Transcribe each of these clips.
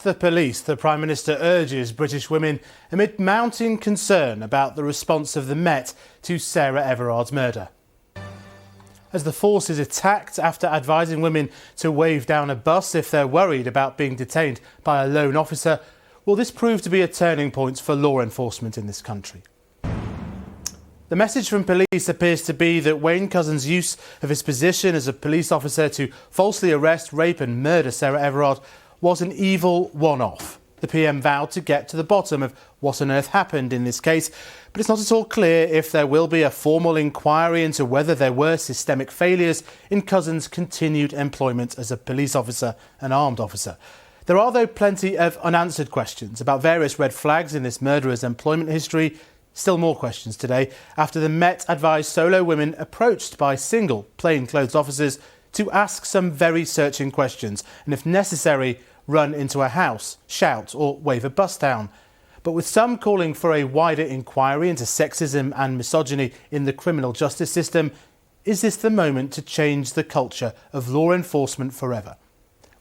the police, the Prime Minister urges British women amid mounting concern about the response of the Met to Sarah Everard's murder. As the force is attacked after advising women to wave down a bus if they're worried about being detained by a lone officer, will this prove to be a turning point for law enforcement in this country? The message from police appears to be that Wayne Couzens' use of his position as a police officer to falsely arrest, rape and murder Sarah Everard was an evil one-off. The PM vowed to get to the bottom of what on earth happened in this case, but it's not at all clear if there will be a formal inquiry into whether there were systemic failures in Couzens' continued employment as a police officer, an armed officer. There are, though, plenty of unanswered questions about various red flags in this murderer's employment history. Still more questions today after the Met advised solo women approached by single plainclothes officers to ask some very searching questions and, if necessary, run into a house, shout or wave a bus down. But with some calling for a wider inquiry into sexism and misogyny in the criminal justice system, is this the moment to change the culture of law enforcement forever?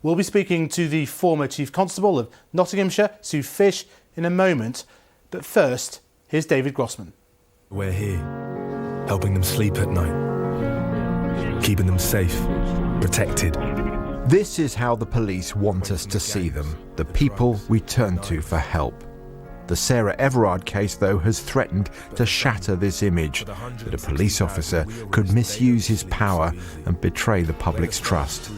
We'll be speaking to the former Chief Constable of Nottinghamshire, Sue Fish, in a moment. But first, here's David Grossman. We're here, helping them sleep at night, keeping them safe, protected. This is how the police want us to see them, the people we turn to for help. The Sarah Everard case, though, has threatened to shatter this image, that a police officer could misuse his power and betray the public's trust.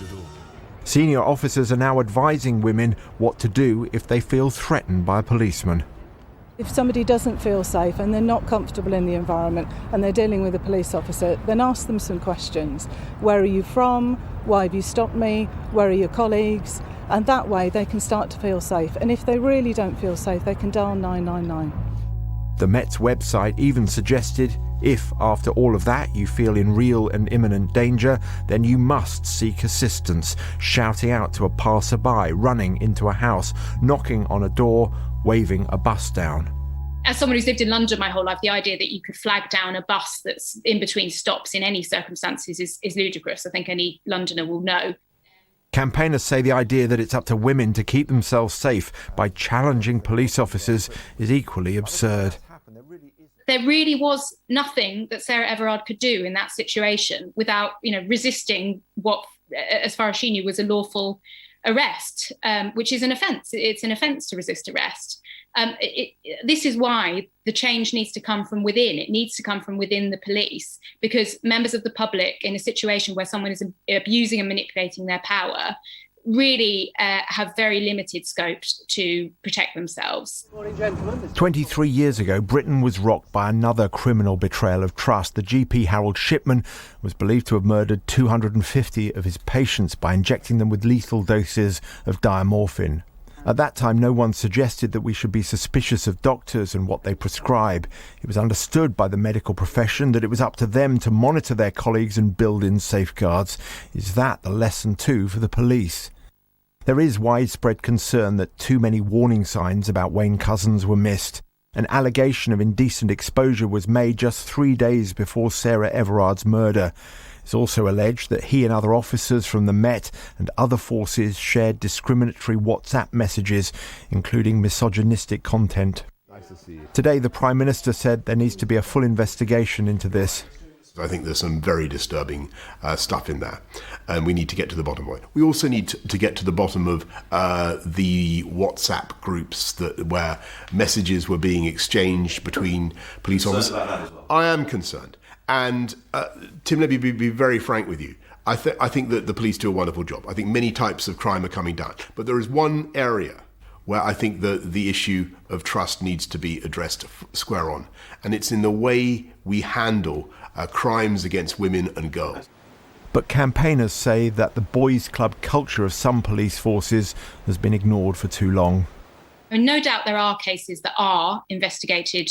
Senior officers are now advising women what to do if they feel threatened by a policeman. If somebody doesn't feel safe and they're not comfortable in the environment and they're dealing with a police officer, then ask them some questions. Where are you from? Why have you stopped me? Where are your colleagues? And that way they can start to feel safe. And if they really don't feel safe, they can dial 999. The Met's website even suggested if, after all of that, you feel in real and imminent danger, then you must seek assistance, shouting out to a passerby, running into a house, knocking on a door, waving a bus down. As someone who's lived in London my whole life, the idea that you could flag down a bus that's in between stops in any circumstances is ludicrous. I think any Londoner will know. Campaigners say the idea that it's up to women to keep themselves safe by challenging police officers is equally absurd. There really was nothing that Sarah Everard could do in that situation without, resisting what, as far as she knew, was a lawful arrest, which is an offence. It's an offence to resist arrest. This is why the change needs to come from within. It needs to come from within the police, because members of the public in a situation where someone is abusing and manipulating their power really have very limited scope to protect themselves. 23 years ago, Britain was rocked by another criminal betrayal of trust. The GP Harold Shipman was believed to have murdered 250 of his patients by injecting them with lethal doses of diamorphine. At that time, no one suggested that we should be suspicious of doctors and what they prescribe. It was understood by the medical profession that it was up to them to monitor their colleagues and build in safeguards. Is that the lesson too for the police? There is widespread concern that too many warning signs about Wayne Couzens were missed. An allegation of indecent exposure was made just 3 days before Sarah Everard's murder. It's also alleged that he and other officers from the Met and other forces shared discriminatory WhatsApp messages, including misogynistic content. Today, the Prime Minister said there needs to be a full investigation into this. I think there's some very disturbing stuff in there, and we need to get to the bottom of it. We also need to get to the bottom of the WhatsApp groups where messages were being exchanged between police officers. I am concerned. And Tim, let me be very frank with you. I think that the police do a wonderful job. I think many types of crime are coming down. But there is one area where I think the issue of trust needs to be addressed square on. And it's in the way we handle crimes against women and girls. But campaigners say that the boys' club culture of some police forces has been ignored for too long. And no doubt there are cases that are investigated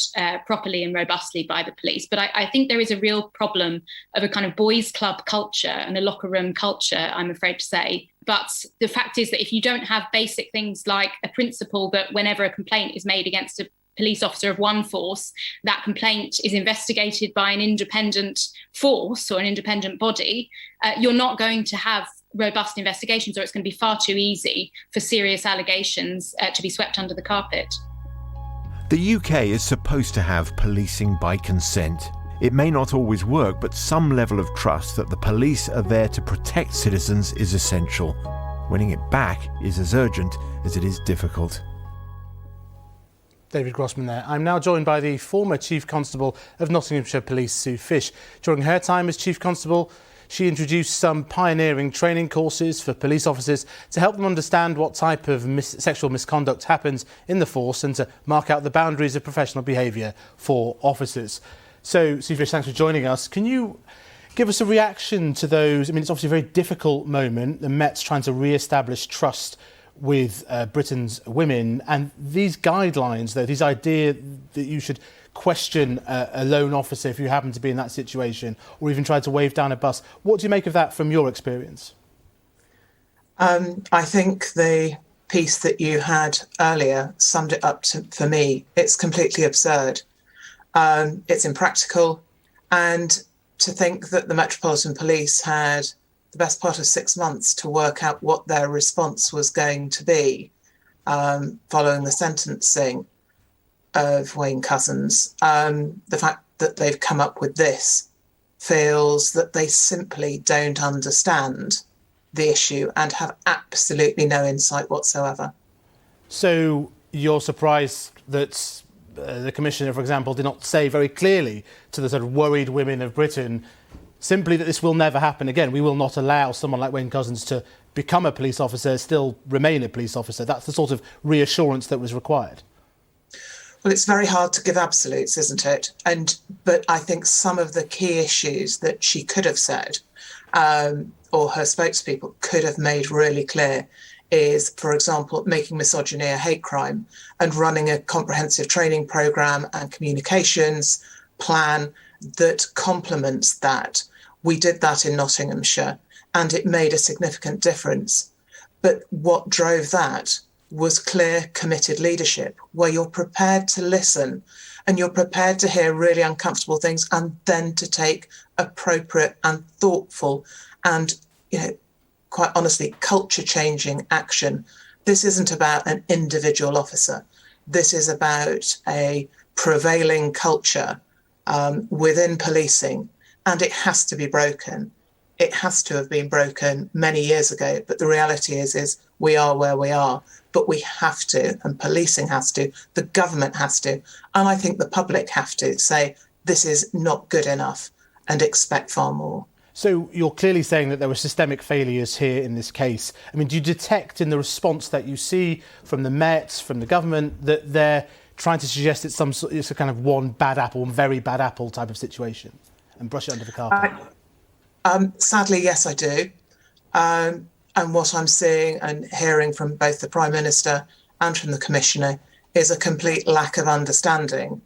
properly and robustly by the police, but I think there is a real problem of a kind of boys' club culture and a locker room culture, I'm afraid to say. But the fact is that if you don't have basic things like a principle that whenever a complaint is made against a police officer of one force, that complaint is investigated by an independent force or an independent body, you're not going to have robust investigations, or it's going to be far too easy for serious allegations to be swept under the carpet. The UK is supposed to have policing by consent. It may not always work, but some level of trust that the police are there to protect citizens is essential. Winning it back is as urgent as it is difficult. David Grossman there. I'm now joined by the former Chief Constable of Nottinghamshire Police, Sue Fish. During her time as Chief Constable, she introduced some pioneering training courses for police officers to help them understand what type of sexual misconduct happens in the force and to mark out the boundaries of professional behaviour for officers. So, Sue Fish, thanks for joining us. Can you give us a reaction to those? I mean, it's obviously a very difficult moment. The Met's trying to re-establish trust with Britain's women, and these guidelines, though, this idea that you should question a lone officer if you happen to be in that situation, or even try to wave down a bus. What do you make of that from your experience? I think the piece that you had earlier summed it up for me. It's completely absurd. It's impractical, and to think that the Metropolitan Police had the best part of 6 months to work out what their response was going to be following the sentencing of Wayne Couzens. The fact that they've come up with this feels that they simply don't understand the issue and have absolutely no insight whatsoever. So you're surprised that the Commissioner, for example, did not say very clearly to the sort of worried women of Britain simply that this will never happen again. We will not allow someone like Wayne Couzens to become a police officer, still remain a police officer. That's the sort of reassurance that was required. Well, it's very hard to give absolutes, isn't it? But I think some of the key issues that she could have said, or her spokespeople could have made really clear, is, for example, making misogyny a hate crime and running a comprehensive training programme and communications plan that complements that. We did that in Nottinghamshire and it made a significant difference. But what drove that was clear, committed leadership, where you're prepared to listen and you're prepared to hear really uncomfortable things and then to take appropriate and thoughtful and, quite honestly, culture-changing action. This isn't about an individual officer. This is about a prevailing culture within policing, and it has to be broken. It has to have been broken many years ago, but the reality is we are where we are. But we have to, and policing has to, the government has to, and I think the public have to say this is not good enough and expect far more. So you're clearly saying that there were systemic failures here in this case. I mean, do you detect in the response that you see from the Met, from the government, that they're trying to suggest it's a kind of one very bad apple type of situation and brush it under the carpet? Sadly, yes, I do. And what I'm seeing and hearing from both the Prime Minister and from the Commissioner is a complete lack of understanding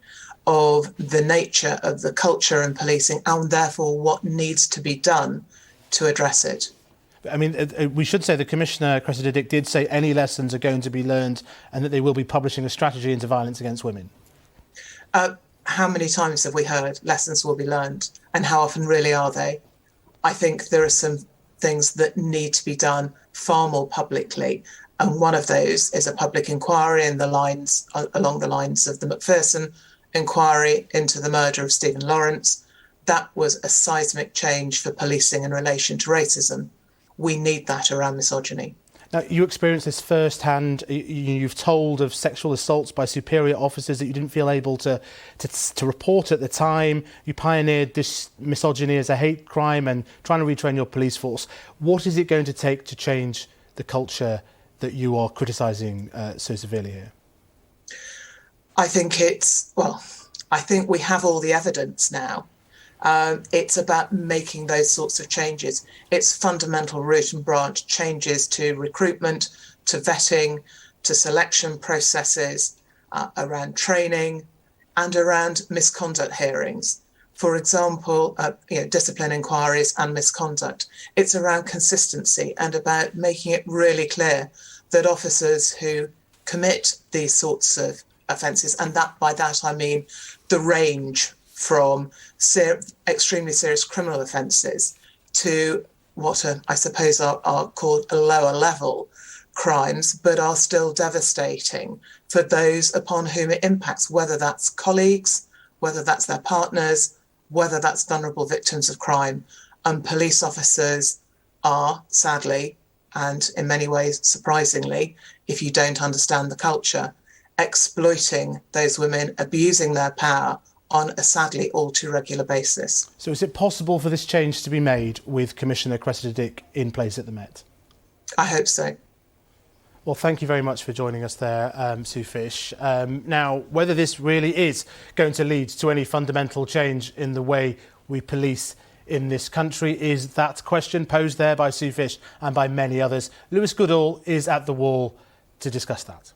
of the nature of the culture in policing and therefore what needs to be done to address it. I mean, we should say the Commissioner, Cressida Dick, did say any lessons are going to be learned and that they will be publishing a strategy into violence against women. How many times have we heard lessons will be learned, and how often really are they? I think there are some things that need to be done far more publicly, and one of those is a public inquiry along the lines of the Macpherson inquiry into the murder of Stephen Lawrence. That was a seismic change for policing in relation to racism. We need that around misogyny. Now, you experienced this firsthand. You've told of sexual assaults by superior officers that you didn't feel able to report at the time. You pioneered this misogyny as a hate crime and trying to retrain your police force. What is it going to take to change the culture that you are criticising so severely here? I think we have all the evidence now. It's about making those sorts of changes. It's fundamental root and branch changes to recruitment, to vetting, to selection processes, around training and around misconduct hearings. For example, discipline inquiries and misconduct. It's around consistency and about making it really clear that officers who commit these sorts of offences, and by that I mean the range from extremely serious criminal offences to I suppose are called lower level crimes, but are still devastating for those upon whom it impacts, whether that's colleagues, whether that's their partners, whether that's vulnerable victims of crime. And police officers are, sadly, and in many ways surprisingly, if you don't understand the culture, exploiting those women, abusing their power on a sadly all too regular basis. So is it possible for this change to be made with Commissioner Cressida Dick in place at the Met? I hope so. Well, thank you very much for joining us there, Sue Fish. Now, whether this really is going to lead to any fundamental change in the way we police in this country is that question posed there by Sue Fish and by many others. Lewis Goodall is at the Wall to discuss that.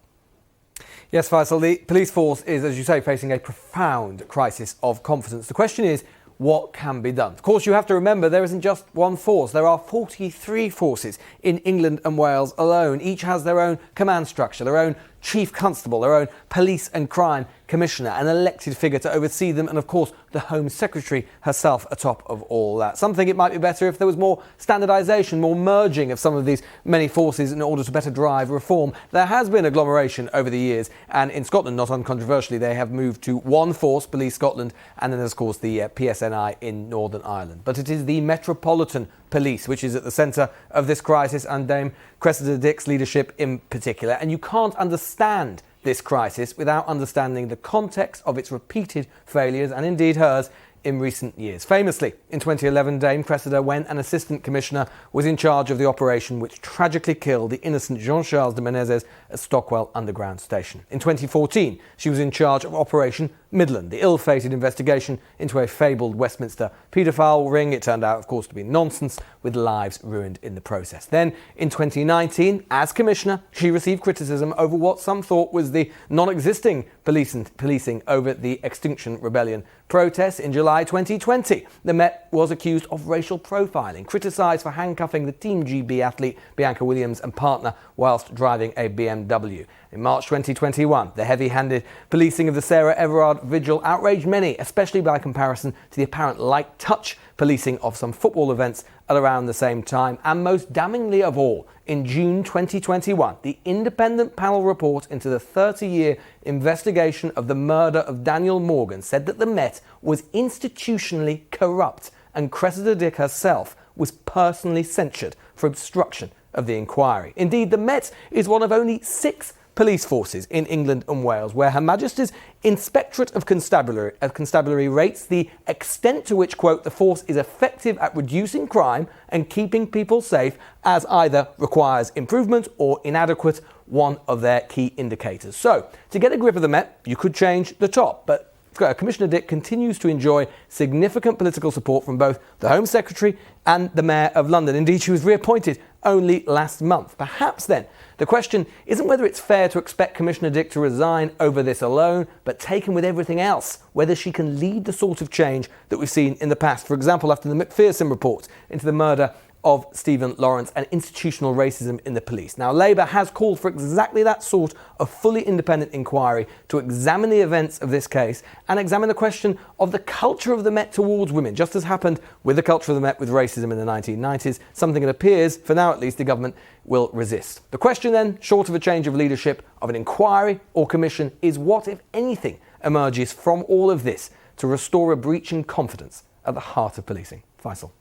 Yes, Faisal, the police force is, as you say, facing a profound crisis of confidence. The question is, what can be done? Of course, you have to remember there isn't just one force. There are 43 forces in England and Wales alone. Each has their own command structure, their own chief constable, their own police and crime commissioner, an elected figure to oversee them, and of course the Home Secretary herself atop of all that. Some think it might be better if there was more standardisation, more merging of some of these many forces in order to better drive reform. There has been agglomeration over the years, and in Scotland, not uncontroversially, they have moved to one force, Police Scotland, and then of course the PSNI in Northern Ireland. But it is the Metropolitan Police which is at the centre of this crisis, and Dame Cressida Dick's leadership in particular. And you can't understand this crisis without understanding the context of its repeated failures, and indeed hers, in recent years. Famously, in 2011, Dame Cressida, when an assistant commissioner, was in charge of the operation which tragically killed the innocent Jean-Charles de Menezes at Stockwell Underground Station. In 2014, she was in charge of Operation Midland, the ill-fated investigation into a fabled Westminster paedophile ring. It turned out, of course, to be nonsense, with lives ruined in the process. Then, in 2019, as commissioner, she received criticism over what some thought was the non-existing policing over the Extinction Rebellion protests. In July 2020, the Met was accused of racial profiling, criticised for handcuffing the Team GB athlete Bianca Williams and partner whilst driving a BMW. In March 2021, the heavy-handed policing of the Sarah Everard vigil outraged many, especially by comparison to the apparent light touch policing of some football events at around the same time. And most damningly of all, in June 2021, the independent panel report into the 30-year investigation of the murder of Daniel Morgan said that the Met was institutionally corrupt, and Cressida Dick herself was personally censured for obstruction of the inquiry. Indeed, the Met is one of only 6 police forces in England and Wales where Her Majesty's Inspectorate of Constabulary rates the extent to which, quote, the force is effective at reducing crime and keeping people safe as either requires improvement or inadequate, one of their key indicators. So, to get a grip of the Met, you could change the top, but Commissioner Dick continues to enjoy significant political support from both the Home Secretary and the Mayor of London. Indeed, she was reappointed only last month. Perhaps then, the question isn't whether it's fair to expect Commissioner Dick to resign over this alone, but taken with everything else, whether she can lead the sort of change that we've seen in the past. For example, after the Macpherson report into the murder of Stephen Lawrence and institutional racism in the police. Now, Labour has called for exactly that sort of fully independent inquiry to examine the events of this case and examine the question of the culture of the Met towards women, just as happened with the culture of the Met with racism in the 1990s, something it appears, for now at least, the government will resist. The question then, short of a change of leadership, of an inquiry or commission, is what, if anything, emerges from all of this to restore a breaching confidence at the heart of policing. Faisal.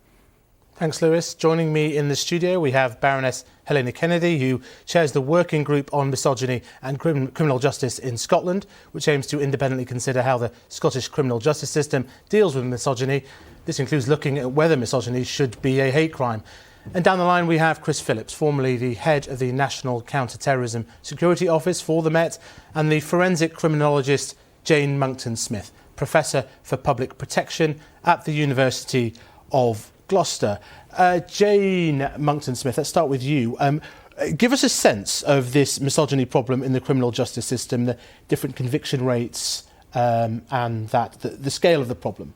Thanks, Lewis. Joining me in the studio, we have Baroness Helena Kennedy, who chairs the Working Group on Misogyny and Criminal Justice in Scotland, which aims to independently consider how the Scottish criminal justice system deals with misogyny. This includes looking at whether misogyny should be a hate crime. And down the line, we have Chris Phillips, formerly the head of the National Counter-Terrorism Security Office for the Met, and the forensic criminologist Jane Monckton-Smith, Professor for Public Protection at the University of Gloucester. Jane Monckton-Smith, let's start with you. Give us a sense of this misogyny problem in the criminal justice system, the different conviction rates and the scale of the problem.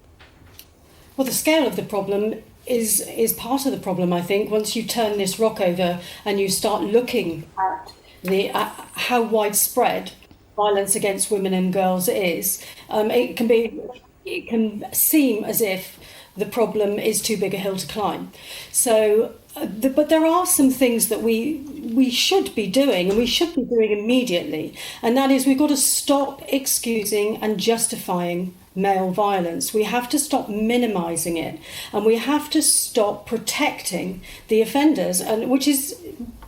Well, the scale of the problem is part of the problem, I think. Once you turn this rock over and you start looking at how widespread violence against women and girls is, it can seem as if the problem is too big a hill to climb. So, but there are some things that we should be doing, and we should be doing immediately. And that is, we've got to stop excusing and justifying male violence. We have to stop minimising it, and we have to stop protecting the offenders, and which is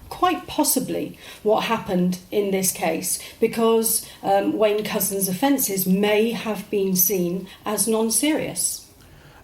quite possibly what happened in this case, because Wayne Couzens' offences may have been seen as non-serious.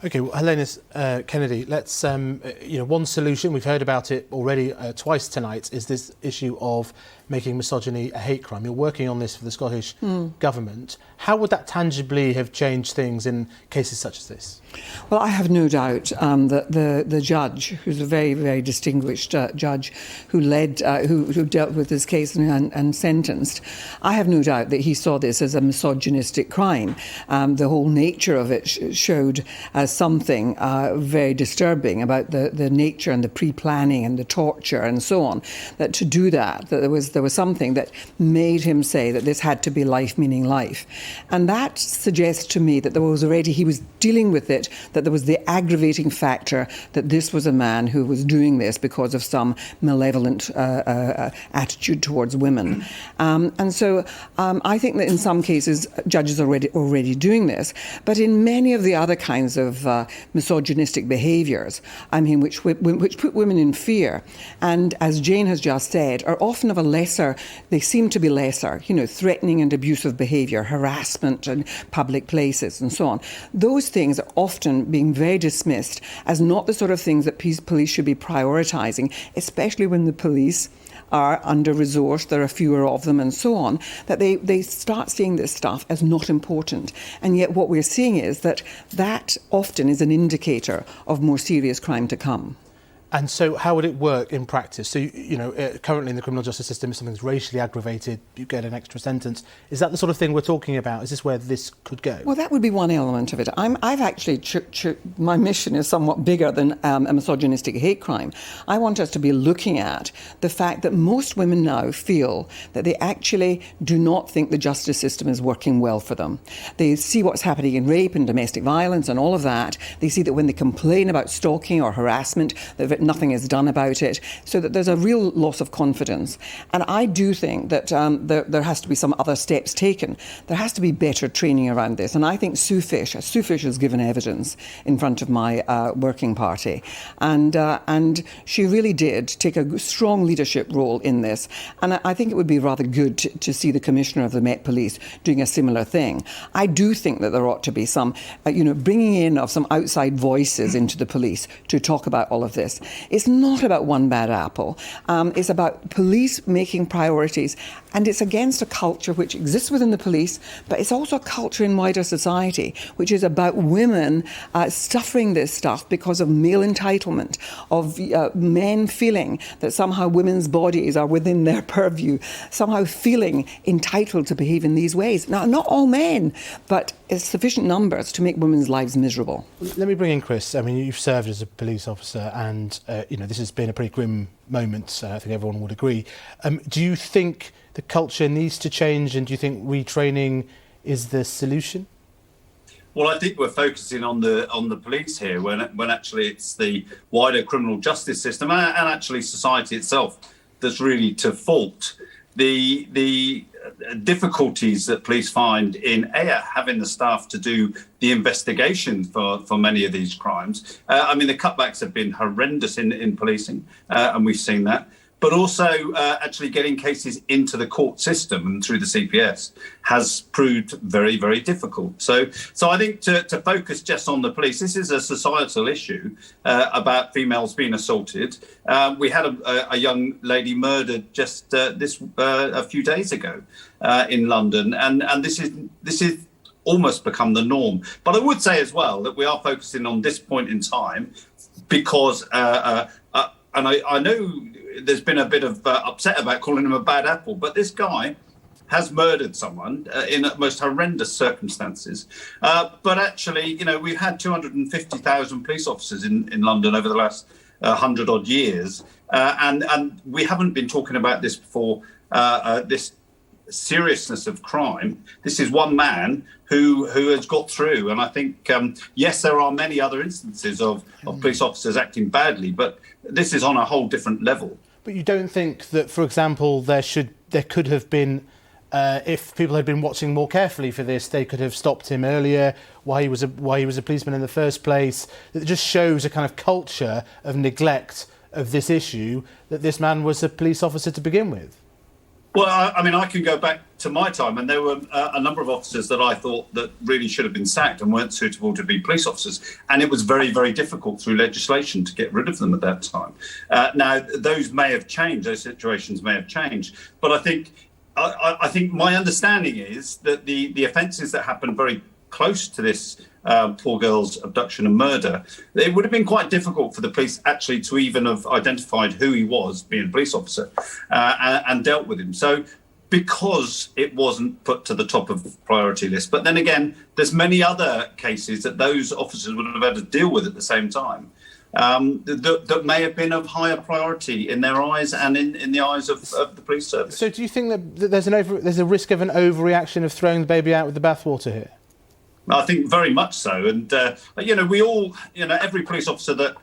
OK, well, Helena Kennedy, let's, one solution, we've heard about it already twice tonight, is this issue of making misogyny a hate crime. You're working on this for the Scottish Government. How would that tangibly have changed things in cases such as this? Well, I have no doubt that the judge, who's a very, very distinguished judge who dealt with this case and sentenced, I have no doubt that he saw this as a misogynistic crime. The whole nature of it showed something very disturbing about the nature and the pre-planning and the torture and so on. That to do that there was something that made him say that this had to be life meaning life. And that suggests to me that he was dealing with it, that there was the aggravating factor that this was a man who was doing this because of some malevolent attitude towards women. And so I think that in some cases judges are already doing this, but in many of the other kinds of misogynistic behaviours, which put women in fear, and as Jane has just said, are often of a lesser, they seem to be lesser, threatening and abusive behaviour, harassment in public places and so on. Those things are often being very dismissed as not the sort of things that police should be prioritising, especially when the police are under-resourced, there are fewer of them and so on, that they start seeing this stuff as not important. And yet what we're seeing is that often is an indicator of more serious crime to come. And so how would it work in practice? So, currently in the criminal justice system, if something's racially aggravated, you get an extra sentence. Is that the sort of thing we're talking about? Is this where this could go? Well, that would be one element of it. I've actually, my mission is somewhat bigger than a misogynistic hate crime. I want us to be looking at the fact that most women now feel that they actually do not think the justice system is working well for them. They see what's happening in rape and domestic violence and all of that. They see that when they complain about stalking or harassment, that nothing is done about it, so that there's a real loss of confidence. And I do think that there has to be some other steps taken. There has to be better training around this. And I think Sue Fish has given evidence in front of my working party. And she really did take a strong leadership role in this. And I think it would be rather good to see the Commissioner of the Met Police doing a similar thing. I do think that there ought to be some, bringing in of some outside voices into the police to talk about all of this. It's not about one bad apple. It's about police making priorities, and it's against a culture which exists within the police, but it's also a culture in wider society, which is about women suffering this stuff because of male entitlement, of men feeling that somehow women's bodies are within their purview, somehow feeling entitled to behave in these ways. Now, not all men, but it's sufficient numbers to make women's lives miserable. Let me bring in Chris. You've served as a police officer, and this has been a pretty grim moment. I think everyone would agree. Do you think the culture needs to change, and do you think retraining is the solution? Well, I think we're focusing on the police here, when actually it's the wider criminal justice system and actually society itself that's really to fault. The difficulties that police find in having the staff to do the investigation for many of these crimes. The cutbacks have been horrendous in policing, and we've seen that. But also actually getting cases into the court system and through the CPS has proved very, very difficult. So I think to focus just on the police, this is a societal issue about females being assaulted. We had a young lady murdered just a few days ago in London, and this is almost become the norm. But I would say as well that we are focusing on this point in time because, and I know there's been a bit of upset about calling him a bad apple, but this guy has murdered someone in most horrendous circumstances. But actually, we've had 250,000 police officers in London over the last 100 odd years. And we haven't been talking about this before, this seriousness of crime, this is one man who has got through. And I think, yes, there are many other instances of police officers acting badly, but this is on a whole different level. But you don't think that, for example, there could have been, if people had been watching more carefully for this, they could have stopped him earlier, why he was a policeman in the first place? It just shows a kind of culture of neglect of this issue, that this man was a police officer to begin with. Well, I mean, I can go back to my time, and there were a number of officers that I thought that really should have been sacked and weren't suitable to be police officers. And it was very, very difficult through legislation to get rid of them at that time. Now, those may have changed, those situations may have changed. But I think my understanding is that the offences that happened very close to this poor girl's abduction and murder, it would have been quite difficult for the police actually to even have identified who he was, being a police officer, and dealt with him. So because it wasn't put to the top of the priority list. But then again, there's many other cases that those officers would have had to deal with at the same time. That may have been of higher priority in their eyes and in the eyes of the police service. So do you think that there's a risk of an overreaction of throwing the baby out with the bathwater here? I think very much so. And, we all, every police officer that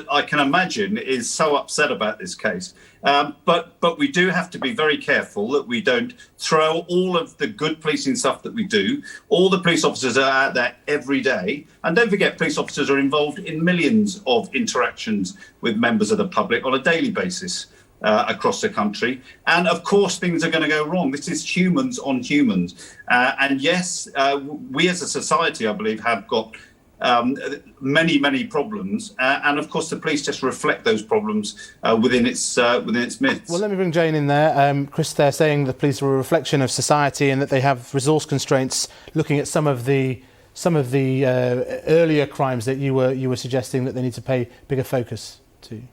I can imagine is so upset about this case. But we do have to be very careful that we don't throw all of the good policing stuff that we do. All the police officers are out there every day. And don't forget, police officers are involved in millions of interactions with members of the public on a daily basis across the country. And of course, things are going to go wrong. This is humans on humans. And yes, we as a society, I believe, have got many, many problems. And of course, the police just reflect those problems within its midst. Well, let me bring Jane in there. Chris, they're saying the police are a reflection of society and that they have resource constraints, looking at some of the earlier crimes that you were suggesting that they need to pay bigger focus to.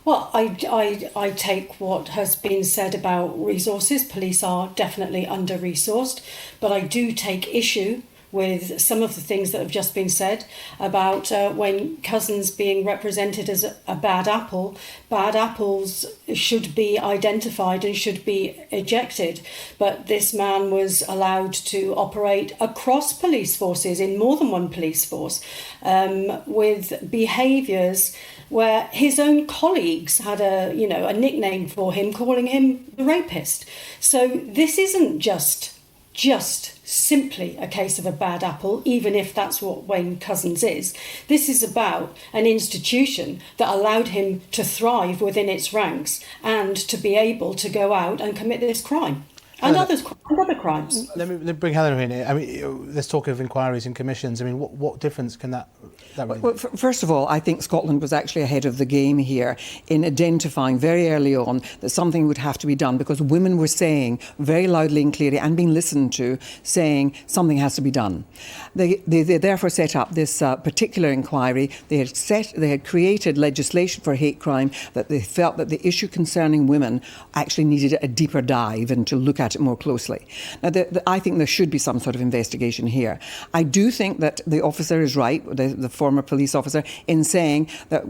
Well, I take what has been said about resources. Police are definitely under-resourced, but I do take issue with some of the things that have just been said about when Cousins being represented as a bad apple. Bad apples should be identified and should be ejected. But this man was allowed to operate across police forces, in more than one police force, with behaviours where his own colleagues had a nickname for him, calling him the rapist. So this isn't just simply a case of a bad apple, even if that's what Wayne Couzens is. This is about an institution that allowed him to thrive within its ranks and to be able to go out and commit this crime. And other crimes. Let me bring Helen in here. I mean, there's talk of inquiries and commissions. I mean, what difference can that really Well, first of all, I think Scotland was actually ahead of the game here in identifying very early on that something would have to be done, because women were saying very loudly and clearly, and being listened to, saying something has to be done. They therefore set up this particular inquiry. They had created legislation for hate crime that they felt that the issue concerning women actually needed a deeper dive and to look at it more closely. Now, I think there should be some sort of investigation here. I do think that the officer is right, the former police officer, in saying that,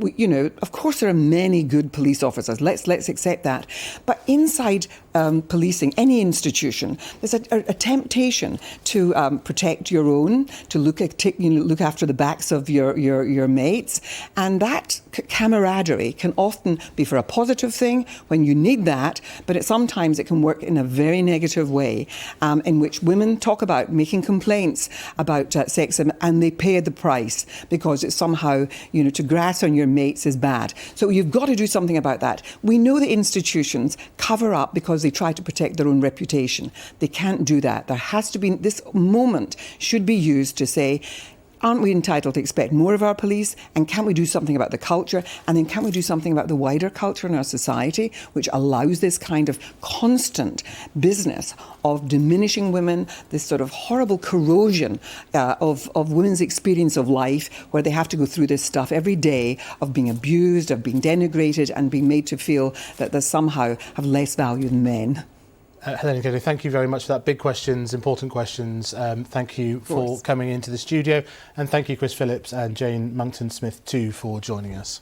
of course there are many good police officers. Let's accept that. But inside policing, any institution, there's a temptation to protect your own, to look after the backs of your mates, and that camaraderie can often be for a positive thing when you need that, but sometimes it can work in a very negative way, in which women talk about making complaints about sexism, and they pay the price because it's somehow, to grass on your mates is bad. So you've got to do something about that. We know the institutions cover up because they try to protect their own reputation. They can't do that. There has to be, this moment should be used to say, aren't we entitled to expect more of our police? And can we do something about the culture? And then can we do something about the wider culture in our society, which allows this kind of constant business of diminishing women, this sort of horrible corrosion of women's experience of life, where they have to go through this stuff every day of being abused, of being denigrated, and being made to feel that they somehow have less value than men. Helen Kelly, thank you very much for that. Big questions, important questions. Thank you for coming into the studio. And thank you, Chris Phillips and Jane Monckton-Smith, too, for joining us.